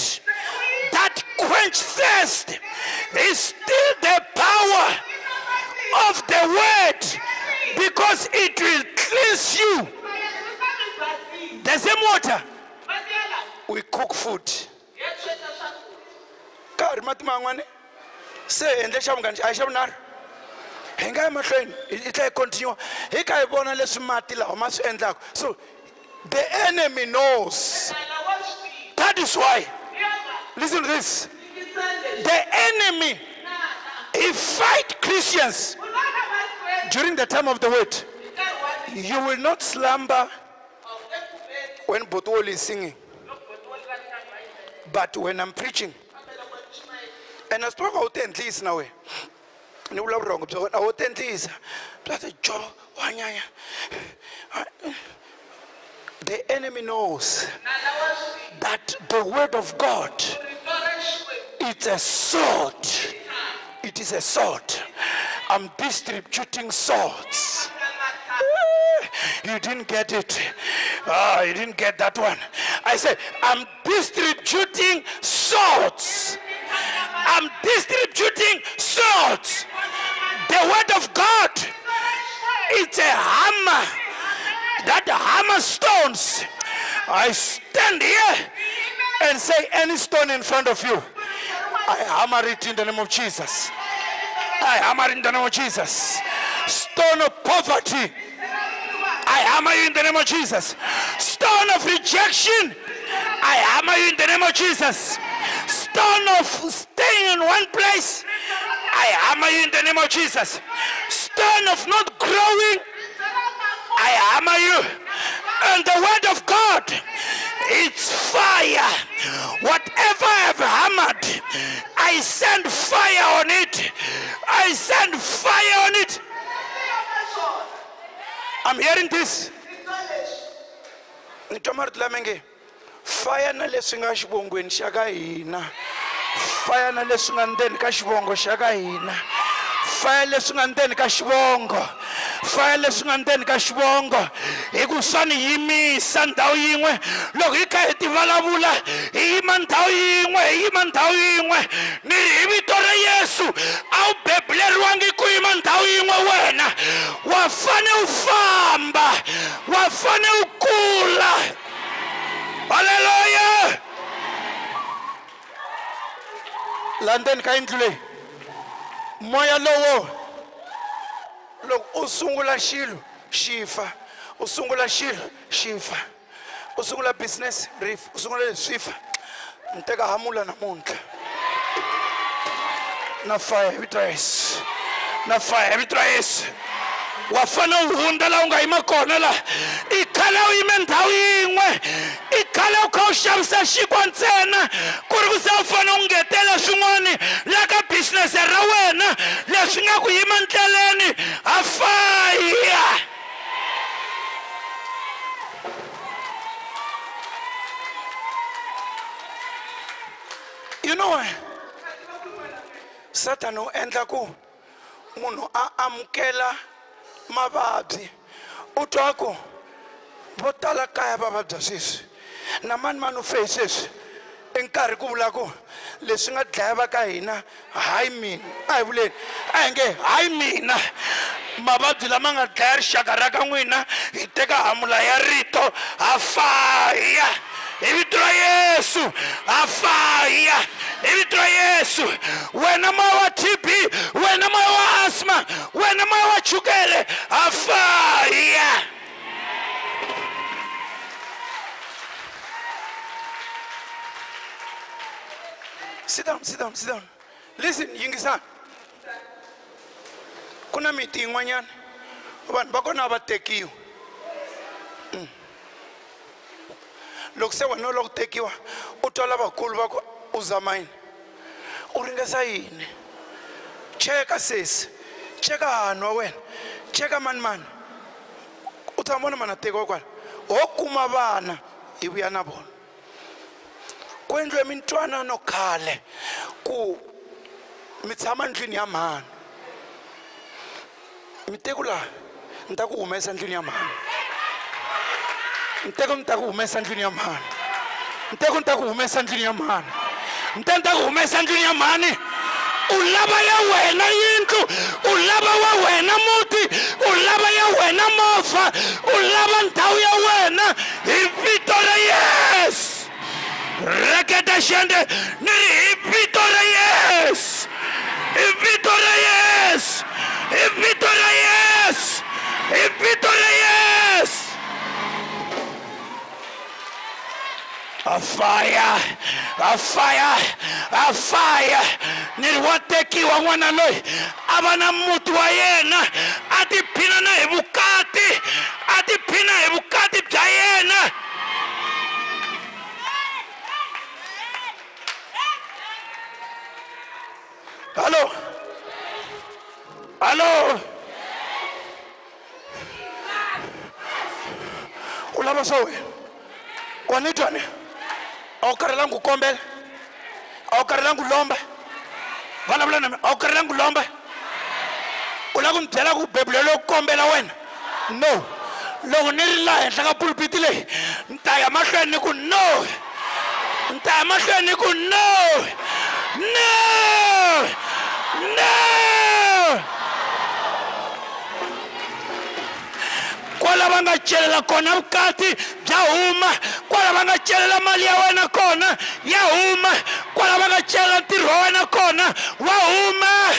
that quench thirst. Is still the power of the word because it will cleanse you we cook food. Ka ri mati mangwane se endle xa mungani a xa vunharhu hi nga ya mahlweni hi tla hi continue hi ka hi vona leswi mati lawa ma swi endlaka. So the enemy knows. That is why, listen to this, the enemy, he fight Christians during the time of the word. You will not slumber when Botol is singing, but when I'm preaching. And I spoke about 10 days now. The enemy knows that the word of God, it's a sword. It is a sword. I'm distributing swords. You didn't get it. You didn't get that one. I said, I'm distributing swords. I'm distributing swords. The word of God, it's a hammer that hammer stones. I stand here and say, any stone in front of you, I hammer it in the name of Jesus. I hammer in the name of Jesus. Stone of poverty, I hammer you in the name of Jesus. Stone of rejection, I hammer you in the name of Jesus. Stone of staying in one place, I hammer you in the name of Jesus. Stone of not growing, I hammer you. And the word of God, it's fire. Whatever I've hammered, I send fire on it. I send fire on it. I'm hearing this. Fire na leswi nga xivongweni xa ka hina. Fire na leswi nga ndzeni ka xivongo xa ka hina. Fire leswi nga ndzeni ka xivongo. Fire leswi nga ndzeni ka xivongo. Hi ku swa ni yimisa ndhawu yin'we. Loko hi kha hi ti vulavula hi yima ndhawu yin'we, hi yima ndhawu yin'we. Ni hi vito ra Yesu a wu bebuleriwangi ku yima ndhawu yin'we wena. Wa fane u famba. Wa fane u kula. Hallelujah. London ka yindlu leyi. Moya lowo loko usungula xilo xifa, usungula xilo xifa, usungula business rifa, usungula leswifa. Nteka hamula namuntlha. Na fire vitrace. Na fire vitrace. Wafana uhunda la unga yima kona la. Ikhala uyime ndhawu yin'we. Ikhala ukha uxavisa xinkwa ntsena. Ku ri ku se u fane u ngetela swin'wana la ka business ra wena leswi nga ku yima ndleleni. Ha fire. You know what? Satan u endla ku munhu a amukela mavabyi. U twa ku vo tala kaya va vabya sweswi. Na mani u face sweswi. I nkarhi ku vula ku leswi nga dlaya va ka hina hayi mina. A hi vuleni. A hi nge hayi mina. Mavabyi lama nga dlaya rixaka ra ka n'wina hi teka hamula ya rito ha faya. Hi vito ra Yesu ha faya. Hi vito ra Yesu. Wena moya wa TB, wena moya wa asthma, wena moya wa chukele ha faya. Sit down, sit down, sit down. Listen, yingisana. Kuna miti yin'wanyana vanhu va kona va tekiwa. Loko se wena loko tekiwa u twa lavakulu va ku u zama yini, u ringesa yini. Cheka sesi, cheka hanu wa wena, cheka mani u tshama vona mana tekiwa kwala ho kuma vana hi vuya na vona. Ku endliwe mintwanano khale ku mi tshama ndlwini ya mhani. Miteko la nta ku humesa ndlwini ya mhani. Nteko nta ku humesa ndlwini ya mhani. Nteko nta ku humesa ndlwini ya mhani. Nta ku humesa ndlwini ya mhani. U lava ya wena yindlu, u lava wa wena muti, u lava ya wena movha, u lava ndhawu ya wena hi vito ra Yesu. Rekete shende. Niri Victoria yes. Victoria yes. Victoria yes. Victoria yes. A fire, a fire, a fire. Niliwatekiwa wana loyi abana mutu wa yena ati pina na ebukati, ati pina ebukati bya yena. Hello, hello. Ulaba sowe wanitwane awukarelangu kombela awukarelangu lomba vana vula nami awukarelangu lomba ula ku mi byela ku bebulelo yo kombela wena no loko ni ri laha henhla ka pulpiti leyi ni ta ya mahlweni ni ku no ni ta ya mahlweni ni ku no no no kwala va nga celela kona vukati bya huma kwala va nga celela mali ya wena kona ya huma kwala va nga celela ntirho wa wena kona wa huma.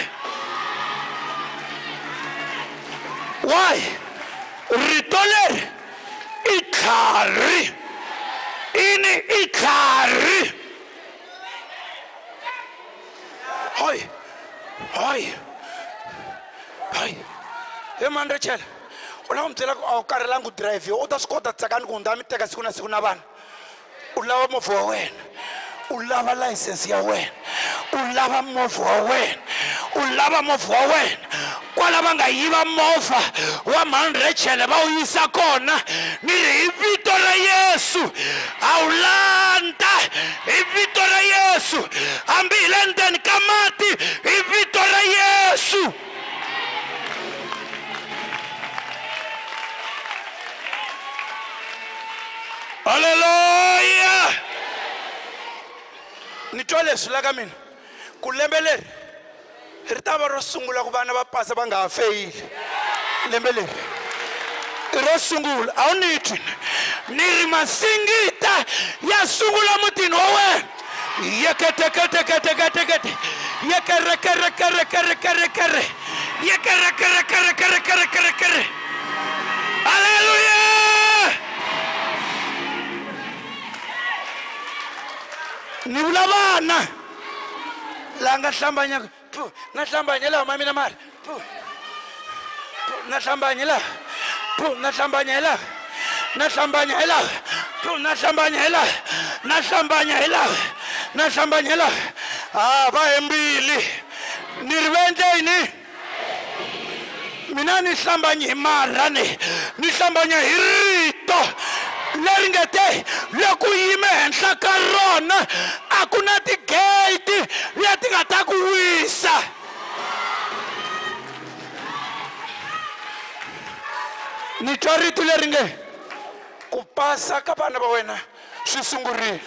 Why? Rito leri i tlhari ini i tlhari. Hoy hoy hoy he mandre chela ula umbyela ku awukarelangu drive yo u ta swi kota tsakani ku ndza mi teka siku na siku na vanhu u lava movha wa wena u lava layisense ya wena u lava movha wa wena u lava movha wa wena kwala va nga yiva movha wa mhani Rachel va wu yisa kona ni hi vito ra Yesu a wu landa hi vito ra Yesu hambi hi le ndzeni ka mati hi vito ra Yesu. Hallelujah. Ni twa leswi la ka mina ku lembe leri ri ta va ro sungula ku vana va pasa va nga ha feyili lembe leri ro sungula a wu ni twi ni ri masingita ya sungula mutini wa wena yeketeketeketekete yekerekerekerekerekere yekerekerekerekerekere. Hallelujah. Ni vula vana la nga hlambanya na hlambanya la mami na mari na hlambanya la na hlambanya la na hlambanya la na hlambanya la na hlambanya la na hlambanya la ah va embili ni rivenje ini mina ni hlambanya hi marani ni hlambanya hi rito leri nga te loko yime henhla ka rona a ku na tigate leti nga ta ku wisa. Ni twa rito leri nge ku pasa ka vana va wena swi sungurile.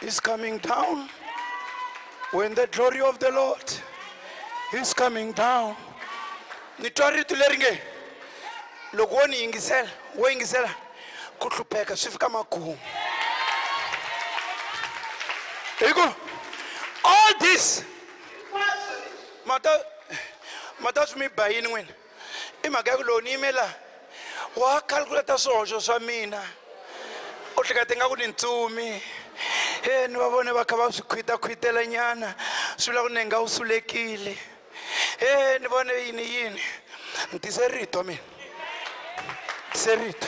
Is coming down when the glory of the Lord is coming down. Ni twa rito leri nge loko wo ni yingisela wo yingisela ku hlupheka swi fika makumu. All this mata swi mi bayini n'wina I mhaka ya ku lowu ni yimela wa calculate swihoxo swa mina u hleketa nga ku ni ntsumi ni va vone va kha va swi khwitakhwitela nyana swi vula ku ni nga wu sulekile ni vone yini ni tise rito mina tise rito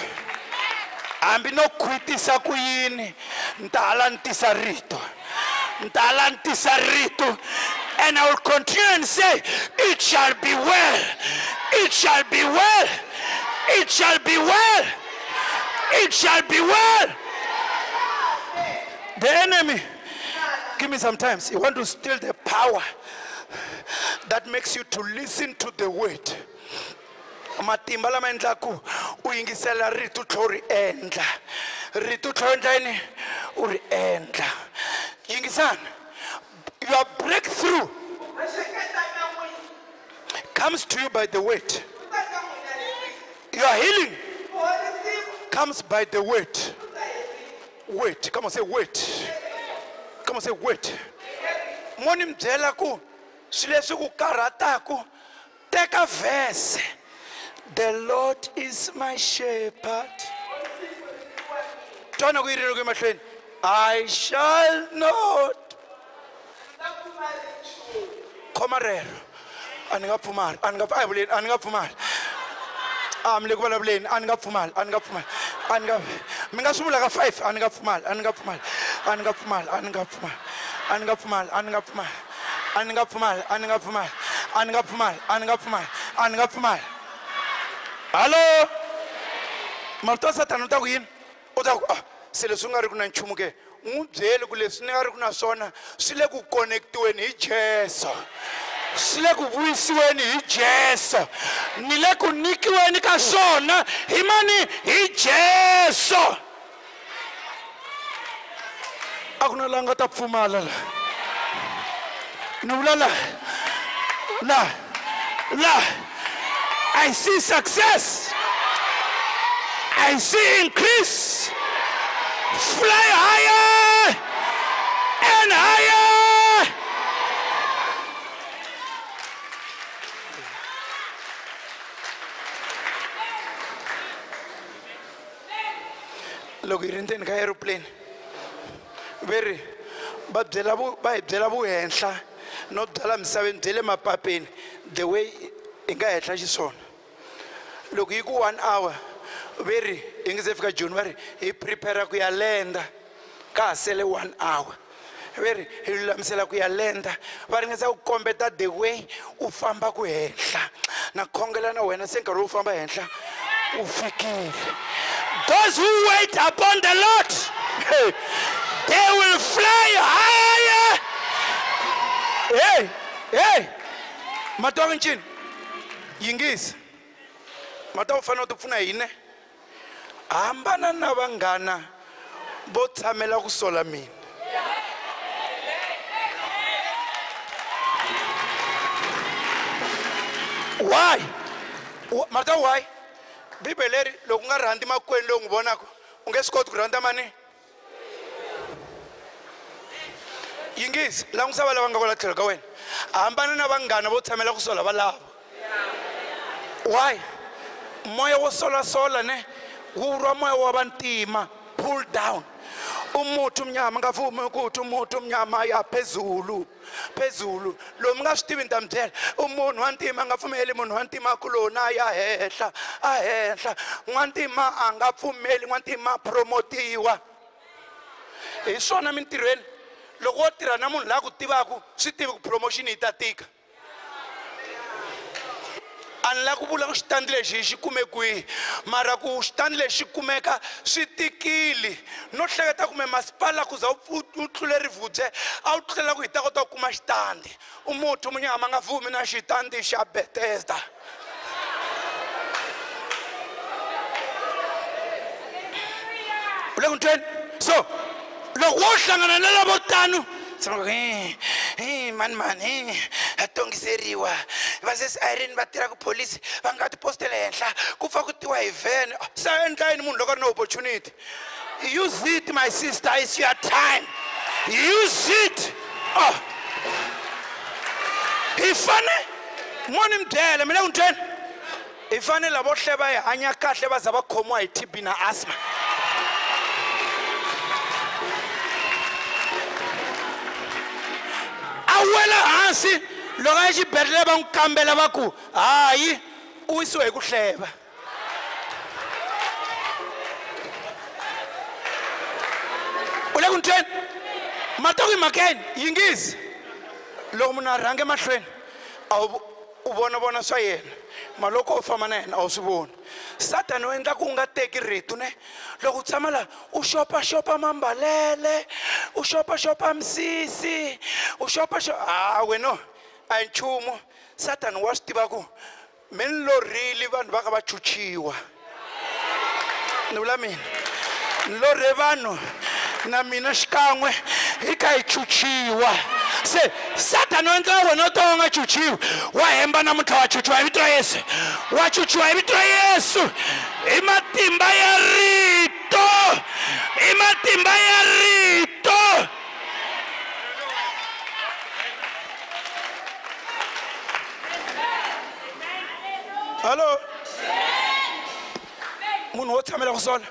hambi no khwitisa ku yini ni ta hala ni tisa rito and I will continue and say it shall be well, it shall be well, it shall be well, it shall be well. The enemy, give me some time, he want to steal the power that makes you to listen to the word. matimba lama endlaku u yingisela rito tlho ri endla rito tlho endla yini u ri endla yingisana your breakthrough comes to you by the word. Your healing comes by the word. Wait, come on, say wait. Come on, say wait. Moni mbyela ku swileswi ku karhataku teka verse. The Lord is my shepherd. Twana ku yirilo ku emahlweni. I shall not. Khoma rero. Aninga pfumali, aninga pfumali, aninga pfumali. Mle ku vulavuleni, aninga pfumali, aninga pfumali. Aninga mi nga swi vula ka 5, aninga pfumali, aninga pfumali. Aninga pfumali, aninga pfumali. Aninga pfumali, aninga pfumali. Aninga pfumali, aninga pfumali. Aninga pfumali, aninga pfumali. Aninga pfumali. Hello? Marto Satan uta ku yini? Uta ku se leswi nga ri ku na nchumu ke. N'wi byeli ku leswi ni nga ri ku na swona swi le ku connectiweni hi Jesu. Swi le ku vuyisiweni hi Jesu. Ni le ku nikiweni ka swona hi mani hi Jesu. A ku na langa ta pfumala la. Ni vula la. I see success. I see increase. Fly higher and higher. Look, you're in the aeroplane. Very, but the labu henhla, not the lam tell him a papin, the way in guy at on. Look, you go 1 hour. Very, in the January, he prepare a land, car sell 1 hour. Very, he lamsela kuya lenda, but in the combat the way ufamba kuhensla. Na kongela na wena senka ufamba hensla. Ufiki. Those who wait upon the Lord, they will fly higher. Hey, Matovinchin, Yingis, Matofano to Funaine, Ambana Navangana, both Tamela Solami. Why? Mata, why? Bibeleri lokunga randi makweni lo ngibonako ungesikoti kuranda mani Yingisi la ngisaba lava nga kola tlhelo ka wena hambana na vanghana vo tshamela ku sola valavo why moya wo sola ne wu rwa moya wa vantima pull down umuthi umnyama ngavumi ukuthi umuthi umnyama ya phezulu lo mga swi tivi ntambyela umunhu wantima nga pfumeli munhu wantima kulona ya hehla a hehla n'wantima a nga pfumeli n'wantima promotiwa hi swona mintirhweni loko wo tirha na munhu la ku tivaku swi tivi ku promotion yi ta tika anla ku vula ku xitandi lexi xi kume kwihi mara ku xitandi lexi kumeka swi tikile no hleketa kume masipala ku za u tlule rivudze a wu tlela ku hita kota ku kuma xitandi umuthi munyama nga vumi na xitandi xa Bethesda ule ku ntweni so loko wo hlangana na lavo tano mani atongiseriwa vasesi Irene va tirha ku police va nga ti postele henhla ku pfa ku tiwa hi van sa endla yini munhu loko ri na opportunity use it my sister it's your time use it hi fane moni mdyele mina ku ntweni hi fane lavo hle va hi hanya kahle va za va khomiwa hi TB na asthma awela hansi loko a xibedhlele va n'wi kambela va ku hayi u yisiwe hi ku hleva u le ku ntweni matoko hi makeni yingisi loko munhu a rhange mahlweni u vona swa yena maloko u famba na yena a wu swi voni Satani u endla ku nga teki rito ne loko u tshama la u xopaxopa mambalele u xopaxopa misisi u xopaxopa wena a hi nchumu Satani wa swi tiva ku men lo really vanhu va ka va chuchiwa ni vula mina lo re vanhu na mina xikan'we hi ka hi chuchiwa se Satan wa endla wena to nga chuchiwa wa hemba na mutla wa chuchiwa hi vito ra Yesu wa chuchiwa hi vito ra Yesu hi matimba ya rito hi matimba ya rito Hello munhu wo tshamela ku sola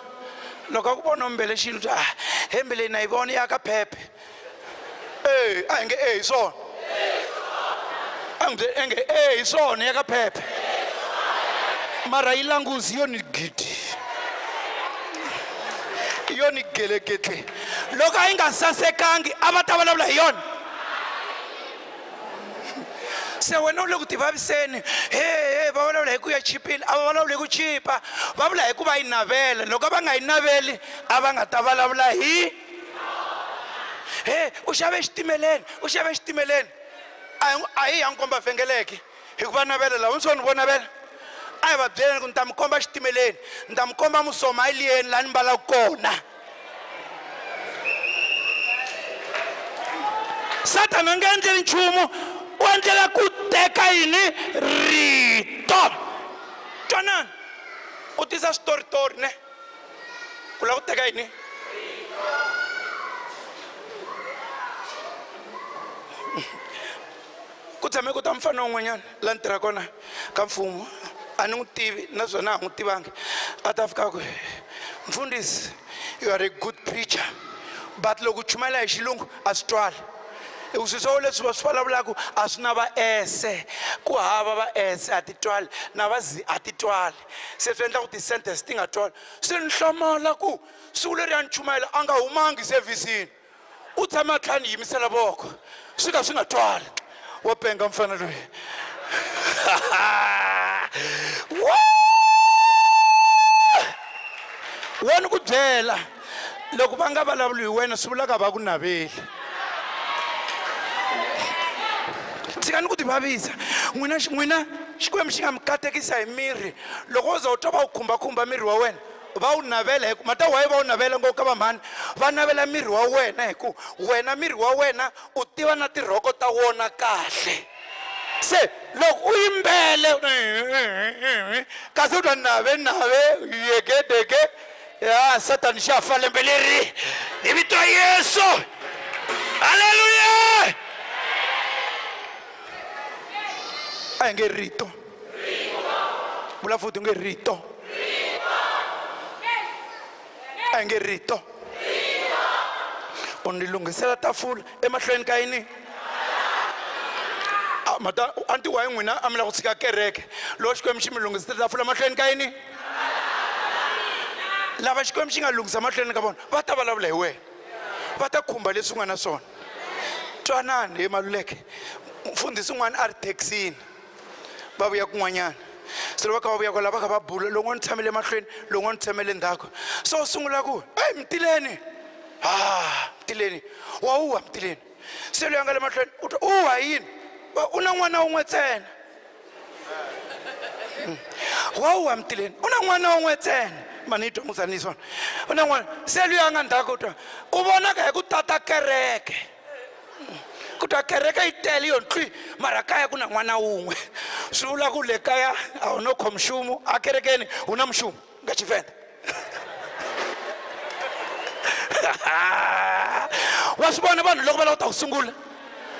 loko a ku vona mbele xilo hembele na yi vona ya ka phephe a hi nge hi swona a nge hi swona ya ka phephe mara yi languzi yo ni gidi yo ni geleketle loko a yi nga sasekangi a va ta vulavula hi yona se wena u le ku tivaviseni va vulavula hi ku ya chipile a va vulavuli hi ku chipa va vula hi ku va yi navela loko va nga yi naveli a va nga ta vulavula hi u xave xitimeleni a hi ya nkomba vhengeleke hi ku va navela lava nsoni vo navela a hi va byeleni ku ni ta mi komba xitimeleni ni ta mi komba musoma yi liyeni laha ni mbalaka kona Satan a nga endleli nchumu u endlela ku teka yini rito twanani u tisa switoritori ne ku lava ku teka yini ku tshame ku ta mfana wun'wanyana laha ni tirha kona ka mfumo a ni n'wi tivi naswona a n'wi tivangi a ta fika ku mfundhisi you are a good preacher but loko u chumayela hi xilungu a swi twali swisowo leswi va swi vulavulaka a swi na va ese ku hava va ese a ti twali na va zi a ti twali se swi endla ku ti-sentence ti nga twali se ni hlamala ku siku leri ya ni chumayela a nga humangi sevhisini u tshame a tlhela ni yimisela voko swi ka swi nga twali wo penga mfana loyi wa ni ku byela loko va nga vulavuli hi wena swi vulaka va ku naveli tshikani ku tivavisa n'wina xikwembu xi nga mi katekisa hi miri loko u za u twa va wu khumbakhumba miri wa wena va wu navela hi ku mata waye va wu navela ngopfu ka vamhani va navela miri wa wena hi ku wena miri wa wena u tiva na tirhoko ta wona kahle se loko u yimbele kasi u twa nave yegedege ya Satan xa fa lembe leri hi vito ra Yesu haleluya a hi nge rito vula futhi u nge rito a hi nge rito u ni lunghisela tafula emahlweni ka yini mata anti wa n'wina a mi lava ku tshika kereke loko xikwembu xi mi lunghisela tafula mahlweni ka yini lava xikwembu xi nga lunghisa mahlweni ka vona va ta vulavula hi wena va ta khumba leswi u nga na swona twanani he Maluleke mfundhisi un'wana a ri taxini va vuya kun'wanyana se loko va vuya kwala va kha va bula loko ni tshamele mahlweni loko ni tshamele ndzhaku so u sungula ku mtileni mtileni wa uwa mtileni se loyi a nga le mahlweni u twa uwa yini u na n'wana wun'we ntsena wa uwa mtileni u na n'wana wun'we ntsena mani twa musanisi wona u na n'wana se loyi a nga ndzhaku u twa u vonaka hi ku tata kereke ku twa kereke yi tele yo ntli mara kaya ku na n'wana wun'we swi vula ku le kaya a wu no khomi nchumu a kerekeni wu na mixumu nga Xivenda wa swi vona vanhu loko va lava ku ta ku sungula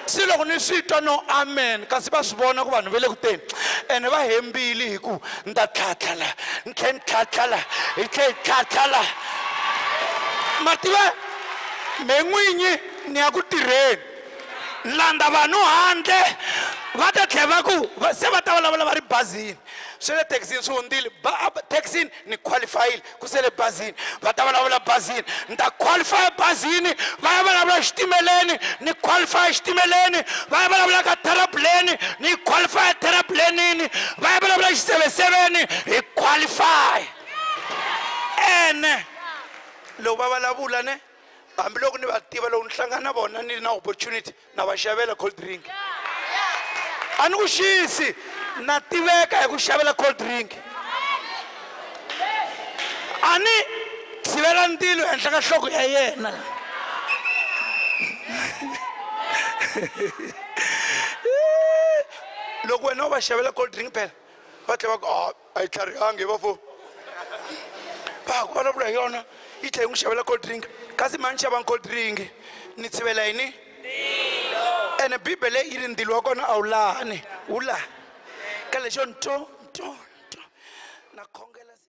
se loko ni swi twa no amen kasi va swi vona ku vanhu va le ku teni ene va hembile hi ku ni ta tlhatlhala ni tlhela ni tlhatlhala hi tlhela hi tlhatlhala ma tiva me n'winyi ni ya ku tirheni landa vanhu handle va ta tlhela va ku se va ta vulavula va ri bazini swe le taxini swi hundzile taxini ni qualifyile ku se le bazini va ta vulavula bazini ni ta qualify bazini va ya vulavula xitimeleni ni qualify xitimeleni va ya vulavula ka terapuleni ni qualify terapulenini va ya vulavula xiseveseveni hi qualify ene loko va vulavula ne hambiloko ni va tiva loko ni hlangana na vona ni na opportunity na va xavela cold drink a ni ku xisi na tiveka hi ku xavela cold drink a ni tshivela ntilo henhla ka nhloko ya yena loko wena u va xavela cold drink phela va tlhela va ku a yi tlharihangi vafo va ku vulavula hi yona yi tlhela yi n'wi xavela cold drink kasi mani xavanga cold drink ni tshivela yini ene bibele yi ri ndilo wa kona a wu lahani wu laha ka lexo nto na khongela